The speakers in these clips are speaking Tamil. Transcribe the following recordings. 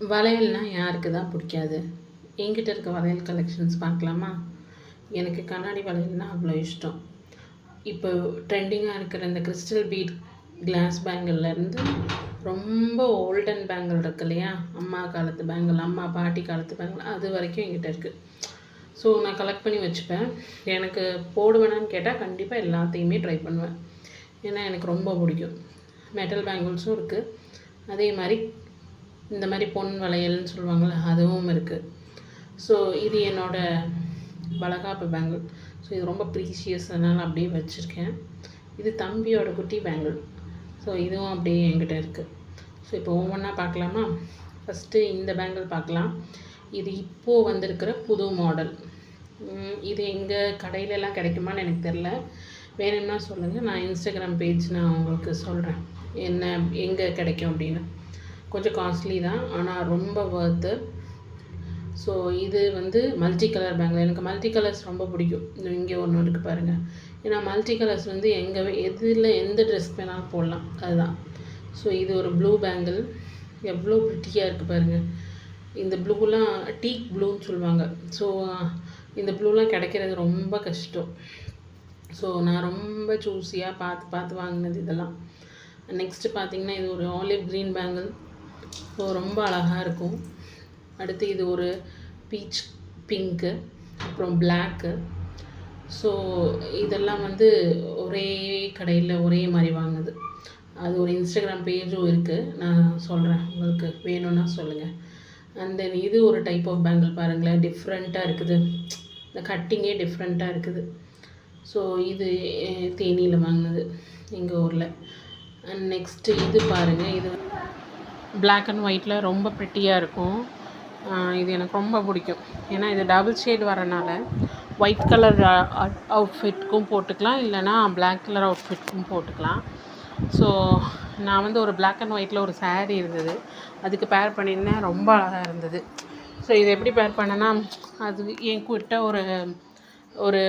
வளையல்னால் யாருக்கு தான் பிடிக்காது? என்கிட்ட இருக்க வளையல் கலெக்ஷன்ஸ் பார்க்கலாமா? எனக்கு கண்ணாடி வளையல்னால் அவ்வளோ இஷ்டம். இப்போ ட்ரெண்டிங்காக இருக்கிற இந்த கிறிஸ்டல் பீட் கிளாஸ் பேங்கிள்லேருந்து ரொம்ப ஓல்டன் பேங்கிள் இருக்கு இல்லையா, அம்மா காலத்து பேங்கிள், அம்மா பாட்டி காலத்து பேங்கிள், அது வரைக்கும் என்கிட்ட இருக்குது. ஸோ நான் கலெக்ட் பண்ணி வச்சுப்பேன். எனக்கு போடுவேனான்னு கேட்டால் கண்டிப்பாக எல்லாத்தையுமே ட்ரை பண்ணுவேன். ஏன்னா எனக்கு ரொம்ப பிடிக்கும். மெட்டல் பேங்கிள்ஸும் இருக்குது, அதே மாதிரி இந்த மாதிரி பொன் வளையல்னு சொல்லுவாங்கள்ல, அதுவும் இருக்குது. ஸோ இது என்னோடய வளகாப்பு பேங்கிள். ஸோ இது ரொம்ப ப்ரீஷியஸ், அதனால் அப்படியே வச்சுருக்கேன். இது தம்பியோட குட்டி பேங்கிள். ஸோ இதுவும் அப்படியே என்கிட்ட இருக்குது. ஸோ இப்போ ஒவ்வொன்றா பார்க்கலாமா? ஃபஸ்ட்டு இந்த பேங்கிள் பார்க்கலாம். இது இப்போது வந்திருக்கிற புது மாடல். இது எங்கள் கடையிலலாம் கிடைக்குமான்னு எனக்கு தெரில. வேணும்னா சொல்லுங்கள், நான் இன்ஸ்டாகிராம் பேஜ் நான் உங்களுக்கு சொல்கிறேன் என்ன எங்கே கிடைக்கும் அப்படின்னு. கொஞ்சம் காஸ்ட்லி தான், ஆனால் ரொம்ப ஒர்த்து. ஸோ இது மல்டி கலர் பேங்கிள். எனக்கு மல்டி கலர்ஸ் ரொம்ப பிடிக்கும். இங்கே ஒன்று இருக்குது பாருங்கள். ஏன்னா மல்டி கலர்ஸ் எதில் எந்த ட்ரெஸ் வேணாலும் போடலாம், அதுதான். ஸோ இது ஒரு ப்ளூ பேங்கிள். எவ்வளோ ப்ரிட்டியாக இருக்குது பாருங்கள். இந்த ப்ளூலாம் டீக் ப்ளூன்னு சொல்லுவாங்க. ஸோ இந்த ப்ளூலாம் கிடைக்கிறது ரொம்ப கஷ்டம். ஸோ நான் ரொம்ப சூஸியாக பார்த்து வாங்கினது இதெல்லாம். நெக்ஸ்ட்டு பார்த்திங்கன்னா இது ஒரு ஆலிவ் க்ரீன் பேங்கிள். ஸோ ரொம்ப அழகாக இருக்கும். அடுத்து இது ஒரு பீச் பிங்க்கு, அப்புறம் பிளாக்கு. ஸோ இதெல்லாம் ஒரே கடையில் ஒரே மாதிரி வாங்கினது. அது ஒரு இன்ஸ்டாகிராம் பேஜும் இருக்குது, நான் சொல்கிறேன், உங்களுக்கு வேணும்னா சொல்லுங்கள். அண்ட் தென் இது ஒரு டைப் ஆஃப் பேங்கிள் பாருங்களேன், டிஃப்ரெண்ட்டாக இருக்குது. இந்த கட்டிங்கே டிஃப்ரெண்ட்டாக இருக்குது. ஸோ இது தேனியில் வாங்கினது எங்கள் ஊரில். அண்ட் நெக்ஸ்ட்டு இது பாருங்கள், இது பிளாக் அண்ட் ஒயிட்டில் ரொம்ப ப்ரிட்டியாக இருக்கும். இது எனக்கு ரொம்ப பிடிக்கும். ஏன்னா இது டபுள் ஷேட் வரனால ஒயிட் கலர் அவுட்ஃபிட்க்கும் போட்டுக்கலாம், இல்லைனா பிளாக் கலர் அவுட்ஃபிட்க்கும் போட்டுக்கலாம். ஸோ நான் ஒரு பிளாக் அண்ட் ஒயிட்டில் ஒரு சாரீ இருந்தது, அதுக்கு பேர் பண்ணியிருந்தேன். ரொம்ப அழகாக இருந்தது. ஸோ இது எப்படி பேர் பண்ணேன்னா, அது என்கிட்ட ஒரு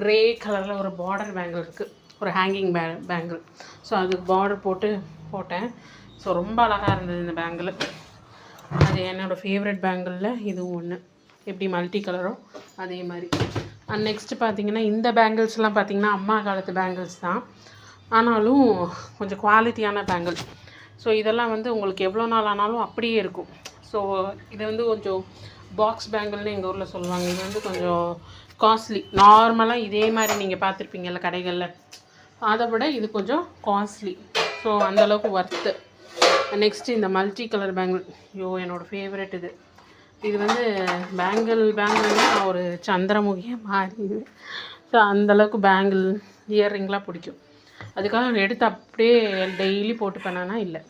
க்ரே கலரில் ஒரு பார்டர் பேங்கிள் இருக்குது, ஒரு ஹேங்கிங் பேங்கிள். ஸோ அதுக்கு பார்டர் போட்டேன். ஸோ ரொம்ப அழகாக இருந்தது இந்த பேங்கிள். அது என்னோடய ஃபேவரட் பேங்கிளில் இதுவும் ஒன்று. எப்படி மல்டி கலரோ அதே மாதிரி. அண்ட் நெக்ஸ்ட்டு பார்த்திங்கன்னா இந்த பேங்கிள்ஸ்லாம் பார்த்திங்கன்னா அம்மா காலத்து பேங்கிள்ஸ் தான், ஆனாலும் கொஞ்சம் குவாலிட்டியான பேங்கிள். ஸோ இதெல்லாம் உங்களுக்கு எவ்வளோ நாள் ஆனாலும் அப்படியே இருக்கும். ஸோ இது கொஞ்சம் பாக்ஸ் பேங்கிள்னு எங்கள் ஊரில் சொல்லுவாங்க. இது கொஞ்சம் காஸ்ட்லி. நார்மலாக இதே மாதிரி நீங்கள் பார்த்துருப்பீங்கல்ல கடைகளில், அதை விட இது கொஞ்சம் காஸ்ட்லி. ஸோ அந்தளவுக்கு ஒர்த்து. நெக்ஸ்ட்டு இந்த மல்டி கலர் பேங்கிள், என்னோடய ஃபேவரெட் இது. இது பேங்கிள்னா ஒரு சந்திரமுகியாக மாறிடுது. ஸோ அந்தளவுக்கு பேங்கிள் இயர்ரிங்லாம் பிடிக்கும். அதுக்காக எடுத்து அப்படியே டெய்லி போட்டுப்பேனா இல்லை,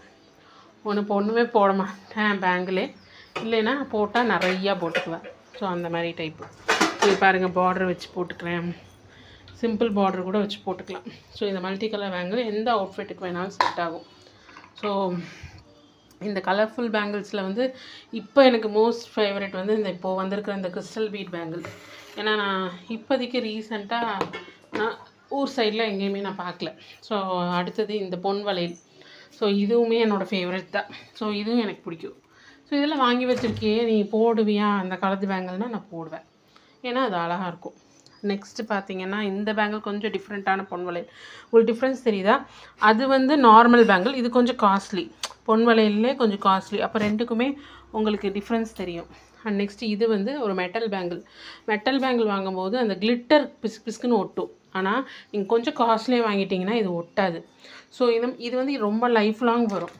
ஒன்றுமே போட மாட்டேன் பேங்கிளே. இல்லைன்னா போட்டால் நிறையா போட்டுக்குவேன். ஸோ அந்த மாதிரி டைப்பு. இது பாருங்கள், பார்டர் வச்சு போட்டுக்கிறேன், சிம்பிள் பார்டர் கூட வச்சு போட்டுக்கலாம். ஸோ இந்த மல்டி கலர் பேங்கிள் எந்த அவுட்ஃபிட்டுக்கு வேணாலும் செட் ஆகும். ஸோ இந்த கலர்ஃபுல் பேங்கிள்ஸில் இப்போ எனக்கு மோஸ்ட் ஃபேவரட் இந்த இப்போது வந்திருக்கிற இந்த கிறிஸ்டல் பீட் பேங்கிள். ஏன்னா நான் இப்போதைக்கு ரீசெண்டாக நான் ஊர் சைடில் எங்கேயுமே நான் பார்க்கல. ஸோ அடுத்தது இந்த பொன் வளையல். ஸோ இதுவுமே என்னோடய ஃபேவரட் தான். ஸோ இதுவும் எனக்கு பிடிக்கும். ஸோ இதெல்லாம் வாங்கி வச்சுருக்கே, நீ போடுவியா அந்த காலத்து பேங்கிள்னால் நான் போடுவேன், ஏன்னா அது அழகாக இருக்கும். நெக்ஸ்ட்டு பார்த்திங்கன்னா இந்த பேங்கிள் கொஞ்சம் டிஃப்ரெண்ட்டான பொன் வளையல். உங்களுக்கு டிஃப்ரென்ஸ் தெரியுதா? அது நார்மல் பேங்கிள், இது கொஞ்சம் காஸ்ட்லி. பொன் வளையல்லே கொஞ்சம் காஸ்ட்லி. அப்போ ரெண்டுக்குமே உங்களுக்கு டிஃப்ரென்ஸ் தெரியும். அண்ட் நெக்ஸ்ட்டு இது ஒரு மெட்டல் பேங்கிள் வாங்கும்போது அந்த கிளிட்டர் பிஸ்குன்னு ஒட்டும். ஆனால் நீங்கள் கொஞ்சம் காஸ்ட்லியாக வாங்கிட்டிங்கன்னா இது ஒட்டாது. ஸோ இது ரொம்ப லைஃப் லாங் வரும்.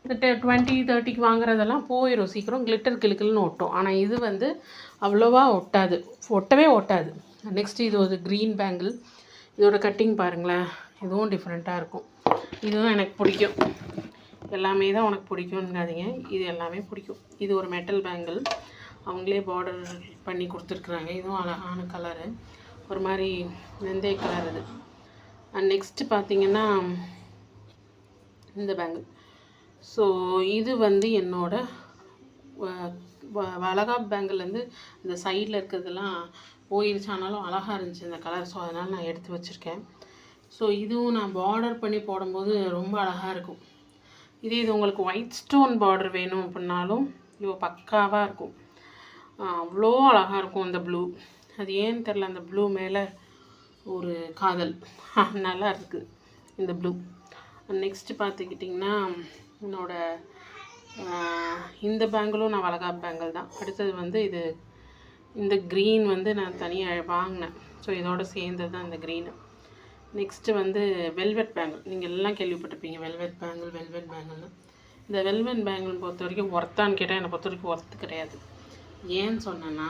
இந்த 20-30க்கு வாங்குறதெல்லாம் போயிடும் சீக்கிரம், கிளிட்டர் கிளுக்குன்னு ஒட்டும். ஆனால் இது அவ்வளோவா ஒட்டவே ஒட்டாது. நெக்ஸ்ட்டு இது ஒரு க்ரீன் பேங்கிள். இதோட கட்டிங் பாருங்களேன், இதுவும் டிஃப்ரெண்ட்டாக இருக்கும். இதுவும் எனக்கு பிடிக்கும். எல்லாமே தான் உனக்கு பிடிக்கும்ங்காதீங்க, இது எல்லாமே பிடிக்கும். இது ஒரு மெட்டல் பேங்கிள், அவங்களே பார்டர் பண்ணி கொடுத்துருக்குறாங்க. இதுவும் அழகான கலரு, ஒரு மாதிரி வெந்தய கலர் இது. அண்ட் நெக்ஸ்ட்டு பார்த்திங்கன்னா இந்த பேங்கிள். ஸோ இது என்னோட வளகாப்பு பேங்கிள். இந்த சைடில் இருக்கிறதெல்லாம் போயிடுச்சு, ஆனாலும் அழகாக இருந்துச்சு இந்த கலர். ஸோ அதனால் நான் எடுத்து வச்சுருக்கேன். ஸோ இதுவும் நான் பார்டர் பண்ணி போடும்போது ரொம்ப அழகாக இருக்கும். இது உங்களுக்கு ஒயிட் ஸ்டோன் பார்டர் வேணும் அப்படின்னாலும் இவ்வளோ பக்காவாக இருக்கும். அவ்வளோ அழகாக இருக்கும் அந்த ப்ளூ. அது ஏன்னு தெரில, அந்த ப்ளூ மேலே ஒரு காதல் நல்லா இருக்குது இந்த ப்ளூ. நெக்ஸ்ட்டு பார்த்துக்கிட்டிங்கன்னா என்னோடய இந்த பேங்கிளும் நான் வளகாப்பு பேங்கிள் தான். அடுத்தது வந்து இது இந்த க்ரீன் வந்து நான் தனியாக வாங்கினேன். ஸோ இதோட சேர்ந்தது தான் இந்த க்ரீனு. நெக்ஸ்ட்டு வந்து வெல்வெட் பேங்கிள். நீங்கள் எல்லாம் கேள்விப்பட்டிருப்பீங்க வெல்வெட் பேங்கிள்னு. இந்த வெல்வெட் பேங்கிள் பொறுத்த வரைக்கும் ஒர்த்தான்னு கேட்டால் என்னை பொறுத்த வரைக்கும் ஒர்த்து கிடையாது. ஏன்னு சொன்னேன்னா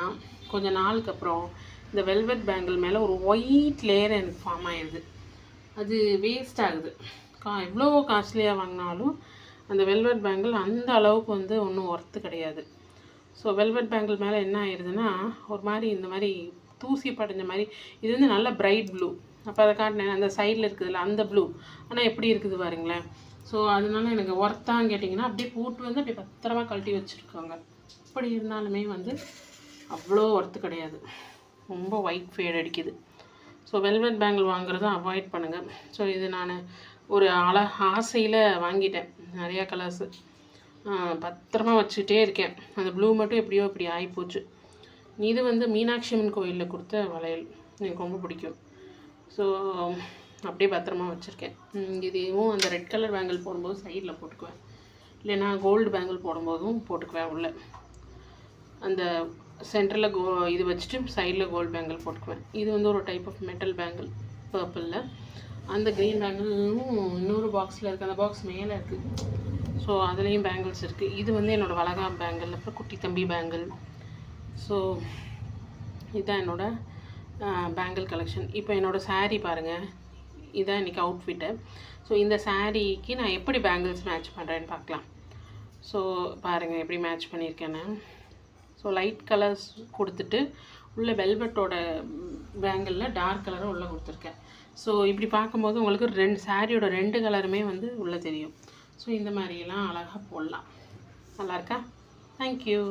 கொஞ்சம் நாளுக்கு அப்புறம் இந்த வெல்வெட் பேங்கிள் மேலே ஒரு ஒயிட் லேயர் எனக்கு ஃபார்ம் ஆகிடுது. அது வேஸ்ட் ஆகுது. எவ்வளோ காஸ்ட்லியாக வாங்கினாலும் அந்த வெல்வெட் பேங்கிள் அந்த அளவுக்கு வந்து ஒன்றும் ஒர்த்து கிடையாது. ஸோ வெல்வெட் பேங்கிள் மேலே என்ன ஆயிடுதுன்னா ஒரு மாதிரி இந்த மாதிரி தூசி படிஞ்ச மாதிரி. இது வந்து நல்ல பிரைட் ப்ளூ. அப்போ அதை காட்டினேன் அந்த சைடில் இருக்குதுல்ல அந்த ப்ளூ. ஆனால் எப்படி இருக்குது பாருங்களேன். ஸோ அதனால எனக்கு ஒர்த்தான்னு கேட்டிங்கன்னா அப்படியே போட்டு வந்து அப்படியே பத்திரமா கழட்டி வச்சுருக்காங்க. அப்படி இருந்தாலுமே வந்து அவ்வளோ ஒர்த்து கிடையாது. ரொம்ப ஒயிட் ஃபேட் அடிக்குது. ஸோ வெல்வெட் பேங்கிள் வாங்குறதும் அவாய்ட் பண்ணுங்கள். ஸோ இது நான் ஒரு ஆசையில் வாங்கிட்டேன். நிறையா கலர்ஸு பத்திரமா வச்சுக்கிட்டே இருக்கேன். அந்த ப்ளூ மட்டும் எப்படியோ இப்படி ஆகிப்போச்சு. இது வந்து மீனாட்சி அம்மன் கோயிலில் கொடுத்த வளையல். எனக்கு ரொம்ப பிடிக்கும். ஸோ அப்படியே பத்திரமா வச்சுருக்கேன். இதுவும் அந்த ரெட் கலர் பேங்கிள் போடும்போது சைடில் போட்டுக்குவேன். இல்லைன்னா கோல்டு பேங்கிள் போடும்போதும் போட்டுக்குவேன். உள்ள அந்த சென்டரில் இது வச்சுட்டு சைடில் கோல்டு பேங்கிள் போட்டுக்குவேன். இது வந்து ஒரு டைப் ஆஃப் மெட்டல் பேங்கிள் பர்பிளில். அந்த க்ரீன் பேங்கிளும் இன்னொரு பாக்ஸில் இருக்குது. அந்த பாக்ஸ் மேலே இருக்குது. ஸோ அதுலேயும் பேங்கிள்ஸ் இருக்குது. இது வந்து என்னோடய வளகாப்பு பேங்கிள். அப்புறம் குட்டி தம்பி பேங்கிள். ஸோ இதுதான் என்னோடய பேங்கிள் கலெக்ஷன். இப்போ என்னோடய சாரீ பாருங்கள். இதுதான் இன்றைக்கி அவுட்ஃபிட்டு. ஸோ இந்த சாரீக்கு நான் எப்படி பேங்கிள்ஸ் மேட்ச் பண்ணுறேன்னு பார்க்கலாம். ஸோ பாருங்கள் எப்படி மேட்ச் பண்ணியிருக்கேன்னு. ஸோ லைட் கலர்ஸ் கொடுத்துட்டு உள்ள வெல்வெட்டோட பேங்கிளில் டார்க் கலரும் உள்ளே கொடுத்துருக்கேன். ஸோ இப்படி பார்க்கும்போது உங்களுக்கு சாரியோட 2 கலருமே வந்து உள்ளே தெரியும். ஸோ இந்த மாதிரியெல்லாம் அழகாக போடலாம். நல்லாயிருக்கா? தேங்க்யூ.